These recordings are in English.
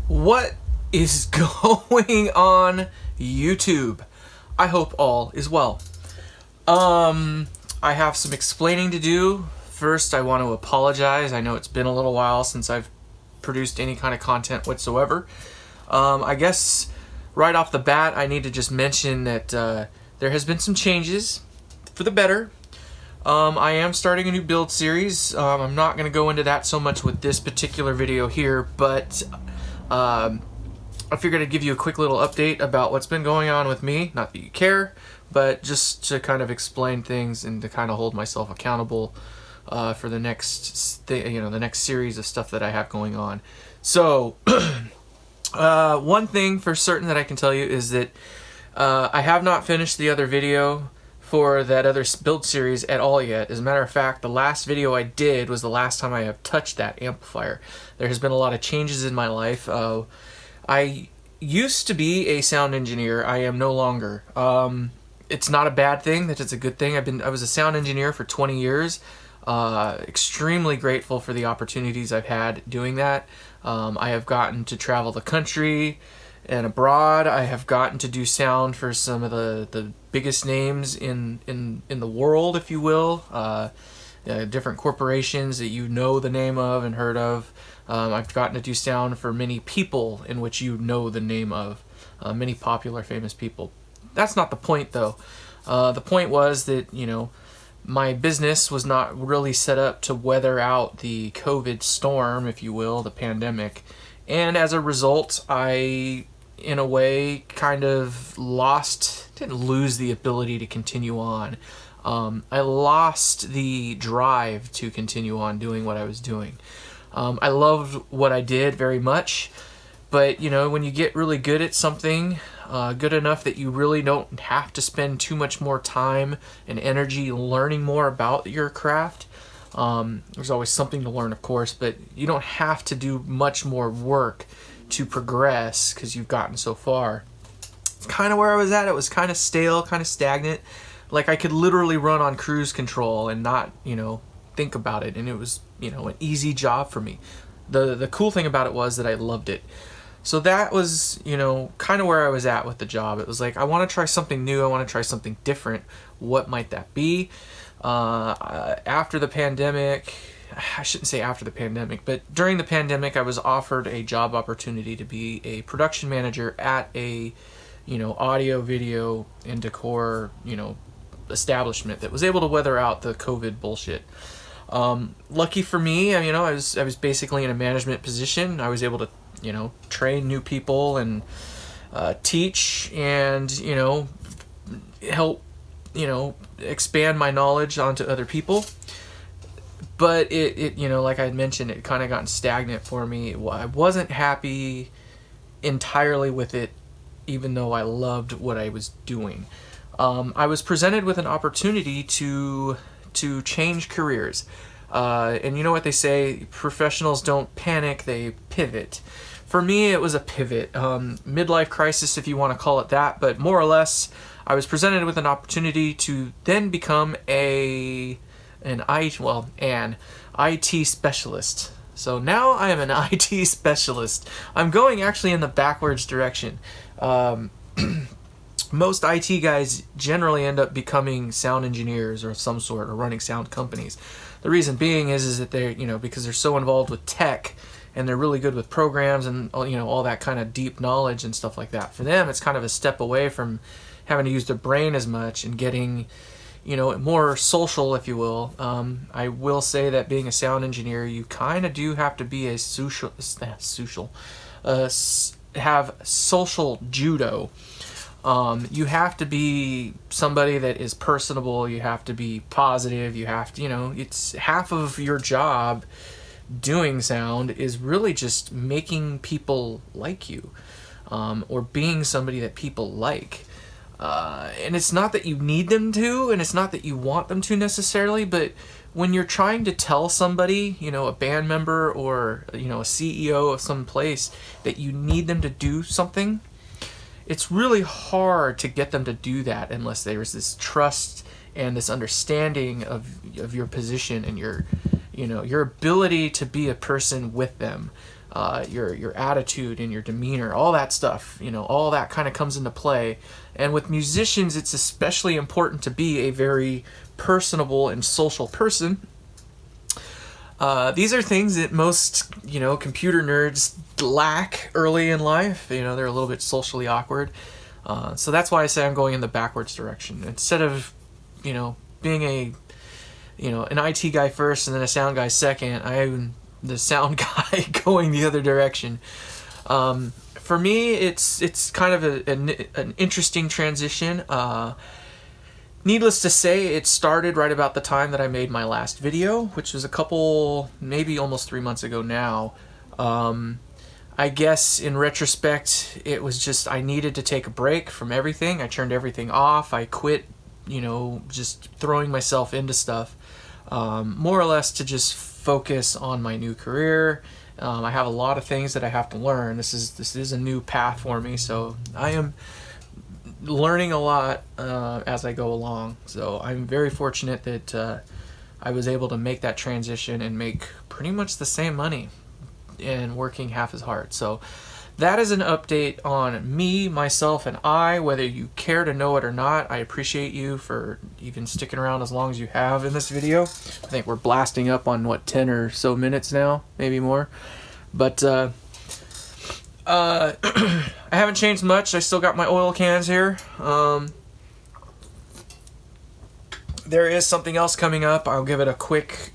What is going on YouTube? I hope all is well. I have some explaining to do. First, I want to apologize. I know it's been a little while since I've produced any kind of content whatsoever. I guess right off the bat, I need to just mention that there has been some changes for the better. I am starting a new build series. I'm not going to go into that so much with this particular video here, but I figured I'd give you a quick little update about what's been going on with me. Not that you care, but just to kind of explain things and to kind of hold myself accountable for the next, the next series of stuff that I have going on. So, one thing for certain that I can tell you is that I have not finished the other video for that other build series at all yet. As a matter of fact, the last video I did was the last time I have touched that amplifier. There has been a lot of changes in my life. I used to be a sound engineer. I am no longer. It's not a bad thing. That it's a good thing. I was a sound engineer for 20 years. Extremely grateful for the opportunities I've had doing that. I have gotten to travel the country and abroad. I have gotten to do sound for some of the biggest names in the world, if you will. Different corporations that you know the name of and heard of. I've gotten to do sound for many people in which you know the name of. Many popular, famous people. That's not the point, though. The point was that, my business was not really set up to weather out the COVID storm, if you will, the pandemic. And as a result, I, in a way, kind of didn't lose the ability to continue on. I lost the drive to continue on doing what I was doing. I loved what I did very much, but when you get really good at something, good enough that you really don't have to spend too much more time and energy learning more about your craft. There's always something to learn, of course, but you don't have to do much more work to progress because you've gotten so far. It's kind of where I was at. It was kind of stale, kind of stagnant. Like I could literally run on cruise control and not, think about it. And it was, an easy job for me. The cool thing about it was that I loved it. So that was, kind of where I was at with the job. It was like, I want to try something new. I want to try something different. What might that be? After the pandemic, I shouldn't say after the pandemic, but during the pandemic, I was offered a job opportunity to be a production manager at a, audio, video, and decor, establishment that was able to weather out the COVID bullshit. Lucky for me, I was basically in a management position. I was able to, train new people and teach and, help, expand my knowledge onto other people. But it like I had mentioned, it kind of gotten stagnant for me. I wasn't happy entirely with it, even though I loved what I was doing. I was presented with an opportunity to change careers. And you know what they say, professionals don't panic, they pivot. For me, it was a pivot, midlife crisis if you want to call it that, but more or less, I was presented with an opportunity to then become an IT specialist. So now I am an IT specialist. I'm going actually in the backwards direction. Most IT guys generally end up becoming sound engineers or of some sort, or running sound companies. The reason being is that they're, because they're so involved with tech and they're really good with programs and, all that kind of deep knowledge and stuff like that. For them, it's kind of a step away from having to use their brain as much and getting, more social, if you will. I will say that being a sound engineer, you kind of do have to be have social judo. You have to be somebody that is personable. You have to be positive. You have to, it's half of your job doing sound is really just making people like you, or being somebody that people like. And it's not that you need them to, and it's not that you want them to necessarily, but when you're trying to tell somebody, a band member or, a CEO of some place that you need them to do something, it's really hard to get them to do that unless there's this trust and this understanding of your position and your ability to be a person with them. your attitude and your demeanor, all that stuff, all that kind of comes into play. And with musicians, it's especially important to be a very personable and social person. These are things that most, computer nerds lack early in life. They're a little bit socially awkward. So that's why I say I'm going in the backwards direction. Instead of, being an IT guy first and then a sound guy second, I'm the sound guy going the other direction. For me, it's kind of an interesting transition. Needless to say, it started right about the time that I made my last video, which was maybe almost 3 months ago now. I guess in retrospect, it was just I needed to take a break from everything. I turned everything off. I quit, just throwing myself into stuff, more or less to just focus on my new career. I have a lot of things that I have to learn. This is a new path for me, so I am learning a lot as I go along. So I'm very fortunate that I was able to make that transition and make pretty much the same money and working half as hard. So that is an update on me, myself, and I. Whether you care to know it or not, I appreciate you for even sticking around as long as you have in this video. I think we're blasting up on 10 or so minutes now, maybe more. But I haven't changed much. I still got my oil cans here. There is something else coming up. I'll give it a quick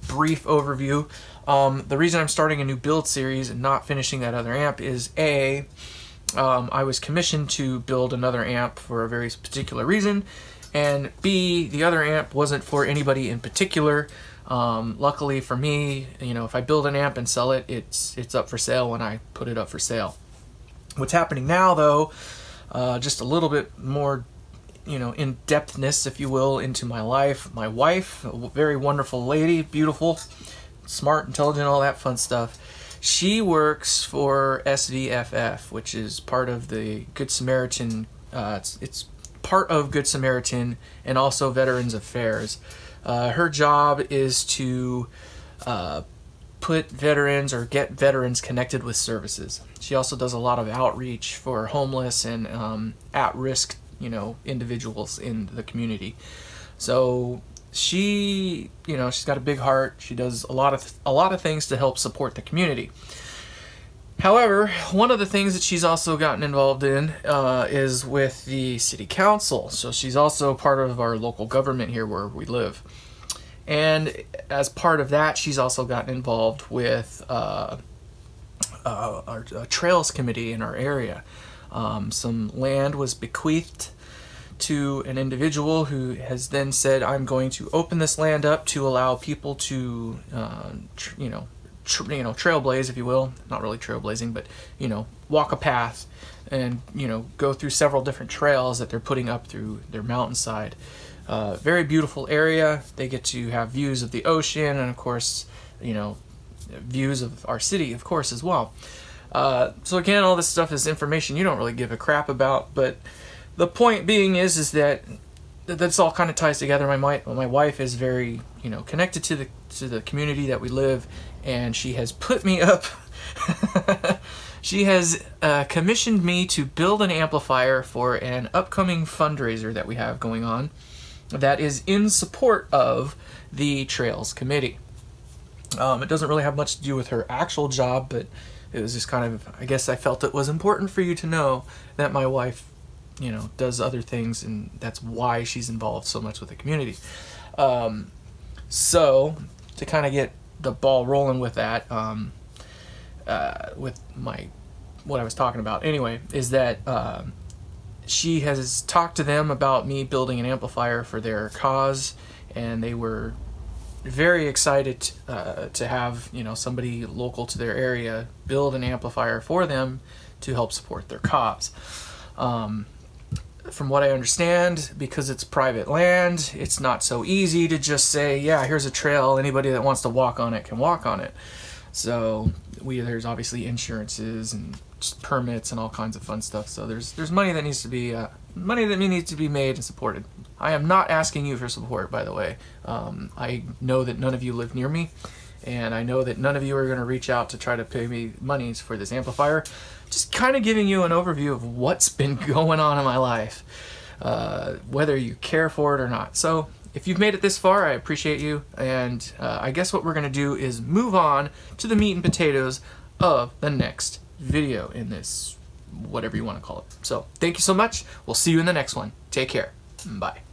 brief overview. The reason I'm starting a new build series and not finishing that other amp is I was commissioned to build another amp for a very particular reason, and B, the other amp wasn't for anybody in particular. Luckily for me, if I build an amp and sell it, it's up for sale when I put it up for sale. What's happening now, though, just a little bit more, in-depthness, if you will, into my life. My wife, a very wonderful lady, beautiful, smart, intelligent, all that fun stuff. She works for SVFF, which is part of the Good Samaritan. It's part of Good Samaritan and also Veterans Affairs. Her job is to put veterans or get veterans connected with services. She also does a lot of outreach for homeless and at-risk, individuals in the community. So she's got a big heart. She does a lot of things to help support the community. However, one of the things that she's also gotten involved in is with the city council. So she's also part of our local government here where we live. And as part of that, she's also gotten involved with our trails committee in our area. Some land was bequeathed to an individual who has then said, I'm going to open this land up to allow people to, trailblaze, if you will. Not really trailblazing, but, walk a path and, go through several different trails that they're putting up through their mountainside. Very beautiful area. They get to have views of the ocean and, of course, views of our city, of course, as well. So again, all this stuff is information you don't really give a crap about, but the point being is that that's all kind of ties together. My wife is very, connected to the community that we live, and she has put me up. She has commissioned me to build an amplifier for an upcoming fundraiser that we have going on that is in support of the Trails Committee. It doesn't really have much to do with her actual job, but it was just kind of, I guess I felt it was important for you to know that my wife, does other things, and that's why she's involved so much with the community. So to kind of get the ball rolling with that, with what I was talking about anyway, is that she has talked to them about me building an amplifier for their cause, and they were very excited to have somebody local to their area build an amplifier for them to help support their cause. From what I understand, because it's private land, it's not so easy to just say, yeah, here's a trail, anybody that wants to walk on it can walk on it. So there's obviously insurances and permits and all kinds of fun stuff. So there's money that needs to be made and supported. I am not asking you for support, by the way. I know that none of you live near me, And I know that none of you are going to reach out to try to pay me monies for this amplifier. Just kind of giving you an overview of what's been going on in my life, whether you care for it or not. So if you've made it this far, I appreciate you. And I guess what we're going to do is move on to the meat and potatoes of the next video in this, whatever you want to call it. So thank you so much. We'll see you in the next one. Take care. Bye.